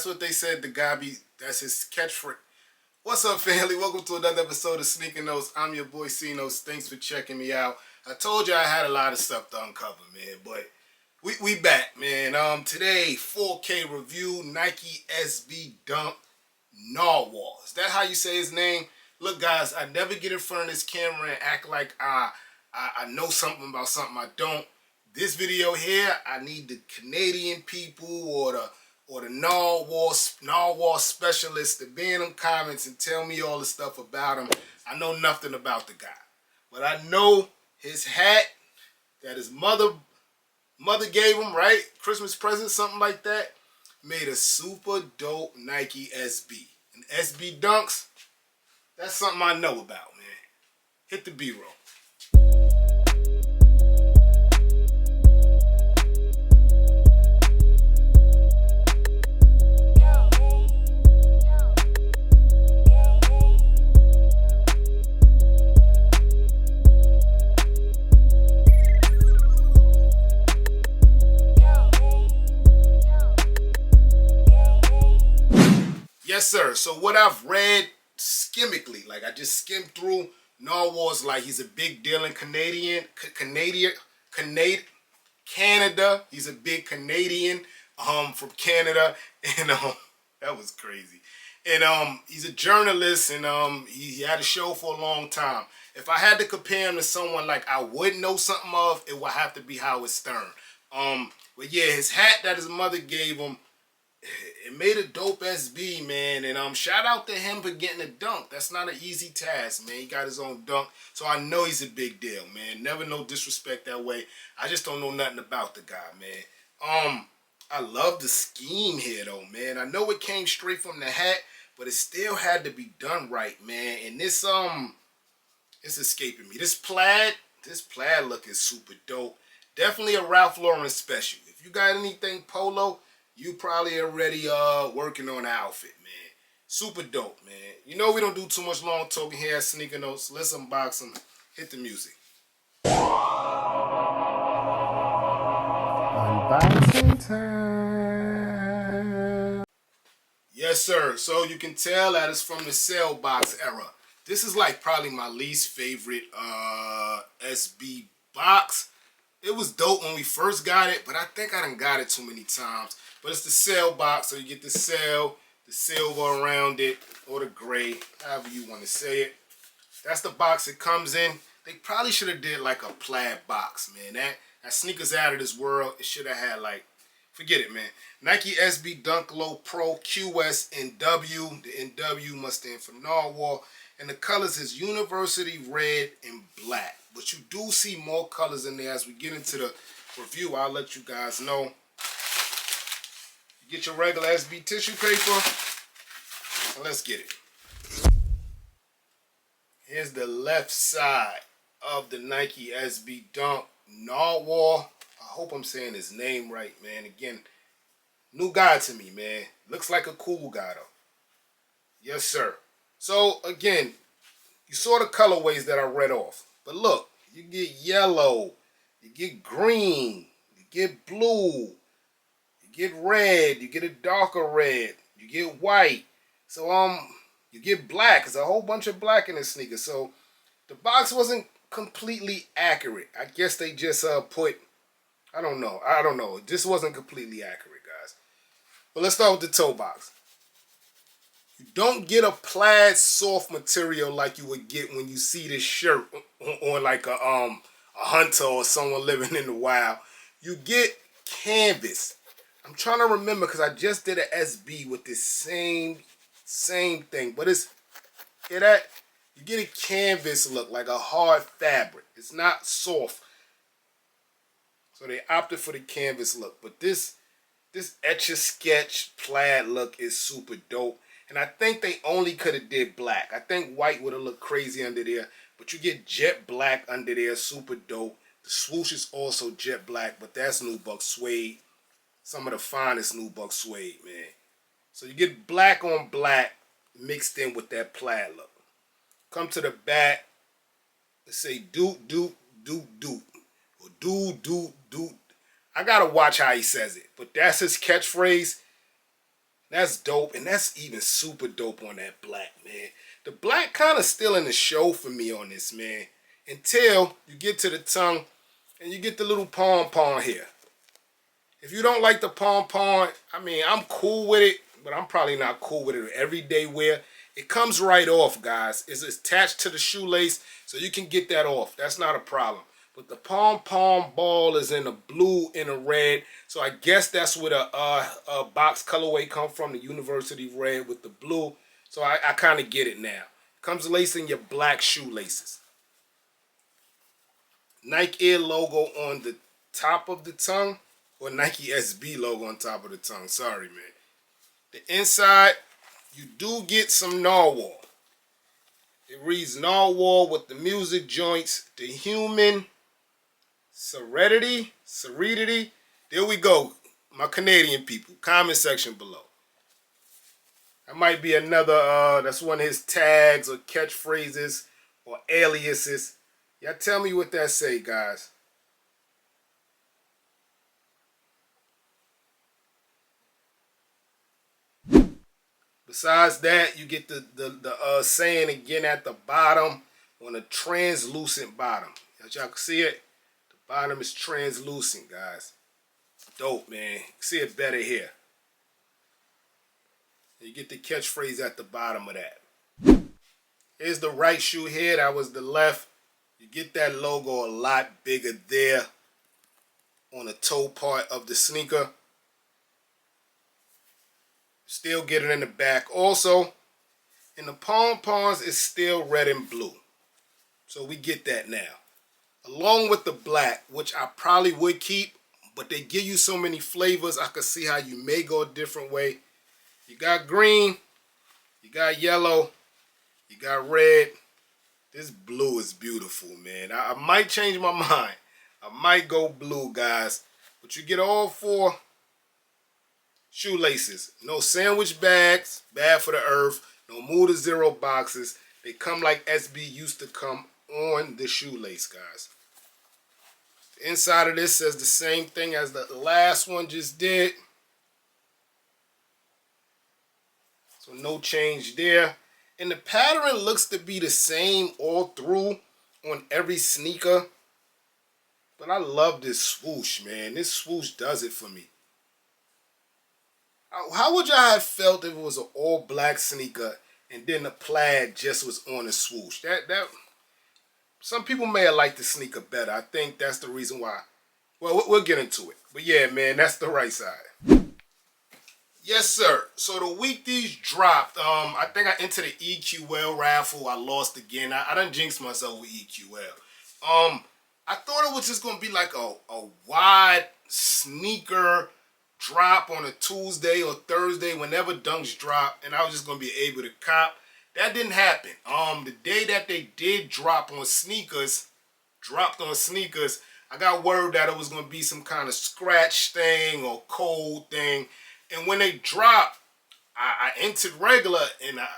what they said. The guy that's his catchphrase. What's up, family? Welcome to another episode of Sneaker Notes. I'm your boy C-Notes. Thanks for checking me out. I told you I had a lot of stuff to uncover, man, but we back, man. Today, 4K review, Nike SB Dunk Nardwuar. Is that how you say his name? Look, guys, I never get in front of this camera and act like I know something about something I don't. This video here, I need the Canadian people or the Nardwuar specialists to be in them comments and tell me all the stuff about him. I know nothing about the guy, but I know his hat that his mother gave him, right? Christmas present, something like that, made a super dope Nike SB. And SB Dunks, that's something I know about, man. Hit the B-roll. Yes, sir. So what I've read skimmically, like I just skimmed through, Nardwuar's like he's a big deal in Canada. He's a big Canadian from Canada, and that was crazy. And he's a journalist, and he had a show for a long time. If I had to compare him to someone like I would know something of, it would have to be Howard Stern. But yeah, his hat that his mother gave him, it made a dope SB, man, and shout out to him for getting a dunk. That's not an easy task, man. He got his own dunk, so I know he's a big deal, man. Never no disrespect that way. I just don't know nothing about the guy, man. I love the scheme here, though, man. I know it came straight from the hat, but it still had to be done right, man. And this, it's escaping me. This plaid look is super dope. Definitely a Ralph Lauren special. If you got anything polo, you probably already working on the outfit, man. Super dope, man. You know we don't do too much long talking here at Sneaker Notes. Let's unbox them. Hit the music. Unboxing time. Yes, sir. So you can tell that it's from the sale box era. This is like probably my least favorite SB box. It was dope when we first got it, but I think I done got it too many times. But it's the sail box, so you get the sail, the silver around it, or the gray, however you want to say it. That's the box it comes in. They probably should have did like a plaid box, man. That sneakers out of this world. It should have had like, forget it, man. Nike SB Dunk Low Pro QS NW. The NW must stand for Nardwuar. And the colors is University Red and Black. But you do see more colors in there. As we get into the review, I'll let you guys know. Get your regular SB tissue paper, and let's get it. Here's the left side of the Nike SB Dunk Nardwuar. I hope I'm saying his name right, man. Again, new guy to me, man. Looks like a cool guy, though. Yes, sir. So, again, you saw the colorways that I read off. But look, you get yellow, you get green, you get blue, you get red, you get a darker red, you get white. So you get black. There's a whole bunch of black in this sneaker. So the box wasn't completely accurate. I guess they just put, I don't know. It just wasn't completely accurate, guys. But let's start with the toe box. You don't get a plaid soft material like you would get when you see this shirt on like a hunter or someone living in the wild. You get canvas. I'm trying to remember because I just did an SB with this same thing. But it's, hear that? You get a canvas look, like a hard fabric. It's not soft. So they opted for the canvas look. But this Etch-a-Sketch plaid look is super dope. And I think they only could have did black. I think white would have looked crazy under there. But you get jet black under there, super dope. The swoosh is also jet black, but that's nubuck suede. Some of the finest nubuck suede, man. So you get black on black mixed in with that plaid look. Come to the back. Let's say doot, doot, doot, doot. Or doot, doot, doot. I gotta watch how he says it. But that's his catchphrase. That's dope, and that's even super dope on that black, man. The black kind of still in the show for me on this, man. Until you get to the tongue and you get the little pom-pom here. If you don't like the pom-pom, I mean, I'm cool with it, but I'm probably not cool with it everyday wear. It comes right off, guys. It's attached to the shoelace, so you can get that off. That's not a problem. But the pom-pom ball is in a blue and a red, so I guess that's where the box colorway come from, the University red with the blue. So I kind of get it now. Comes laced in your black shoelaces. Nike Air logo on the top of the tongue, or Nike SB logo on top of the tongue. Sorry, man. The inside, you do get some Nardwuar. It reads Nardwuar with the music joints, the human serenity. There we go, my Canadian people. Comment section below. That might be another, that's one of his tags or catchphrases or aliases. Y'all tell me what that say, guys. Besides that, you get the saying again at the bottom on a translucent bottom. Y'all can see it. The bottom is translucent, guys. Dope, man. You can see it better here. You get the catchphrase at the bottom of that. Here's the right shoe here. That was the left. You get that logo a lot bigger there on the toe part of the sneaker. Still get it in the back. Also, in the pom-poms, it's still red and blue. So we get that now. Along with the black, which I probably would keep, but they give you so many flavors, I could see how you may go a different way. You got green, you got yellow, you got red. This blue is beautiful, man. I might change my mind. I might go blue, guys. But you get all four shoelaces. No sandwich bags, bad for the earth. No Muda Zero boxes. They come like SB used to come on the shoelace, guys. The inside of this says the same thing as the last one just did. So no change there. And the pattern looks to be the same all through on every sneaker. But I love this swoosh, man. This swoosh does it for me. How would y'all have felt if it was an all black sneaker and then the plaid just was on the swoosh? Some people may have liked the sneaker better. I think that's the reason why. Well, we'll get into it. But yeah, man, that's the right side. Yes, sir. So the week these dropped, I think I entered the EQL raffle. I lost again. I done jinxed myself with EQL. I thought it was just going to be like a wide sneaker drop on a Tuesday or Thursday whenever dunks drop, and I was just going to be able to cop. That didn't happen. The day that they did dropped on sneakers, I got word that it was going to be some kind of scratch thing or code thing. And when they dropped, I entered regular and I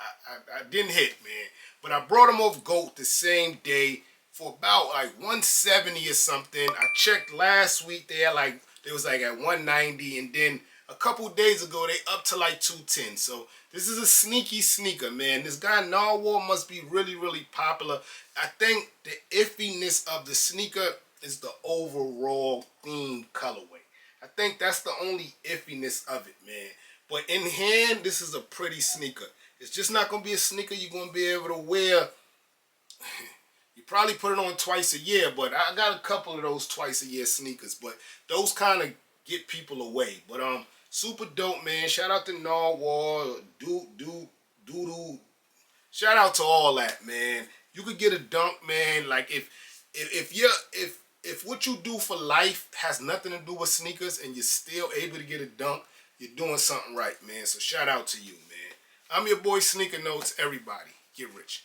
didn't hit, man. But I brought them off GOAT the same day for about like 170 or something. I checked last week, they was like at 190, and then a couple days ago they up to like 210. So this is a sneaky sneaker, man. This guy Nardwuar must be really, really popular. I think the iffiness of the sneaker is the overall theme colorway. I think that's the only iffiness of it, man. But in hand, this is a pretty sneaker. It's just not going to be a sneaker you're going to be able to wear. You probably put it on twice a year, but I got a couple of those twice a year sneakers. But those kind of get people away. But super dope, man. Shout out to Nardwuar, Doodoo. Shout out to all that, man. You could get a dunk, man. Like if what you do for life has nothing to do with sneakers and you're still able to get a dunk, you're doing something right, man. So shout out to you, man. I'm your boy Sneaker Notes. Everybody, get rich.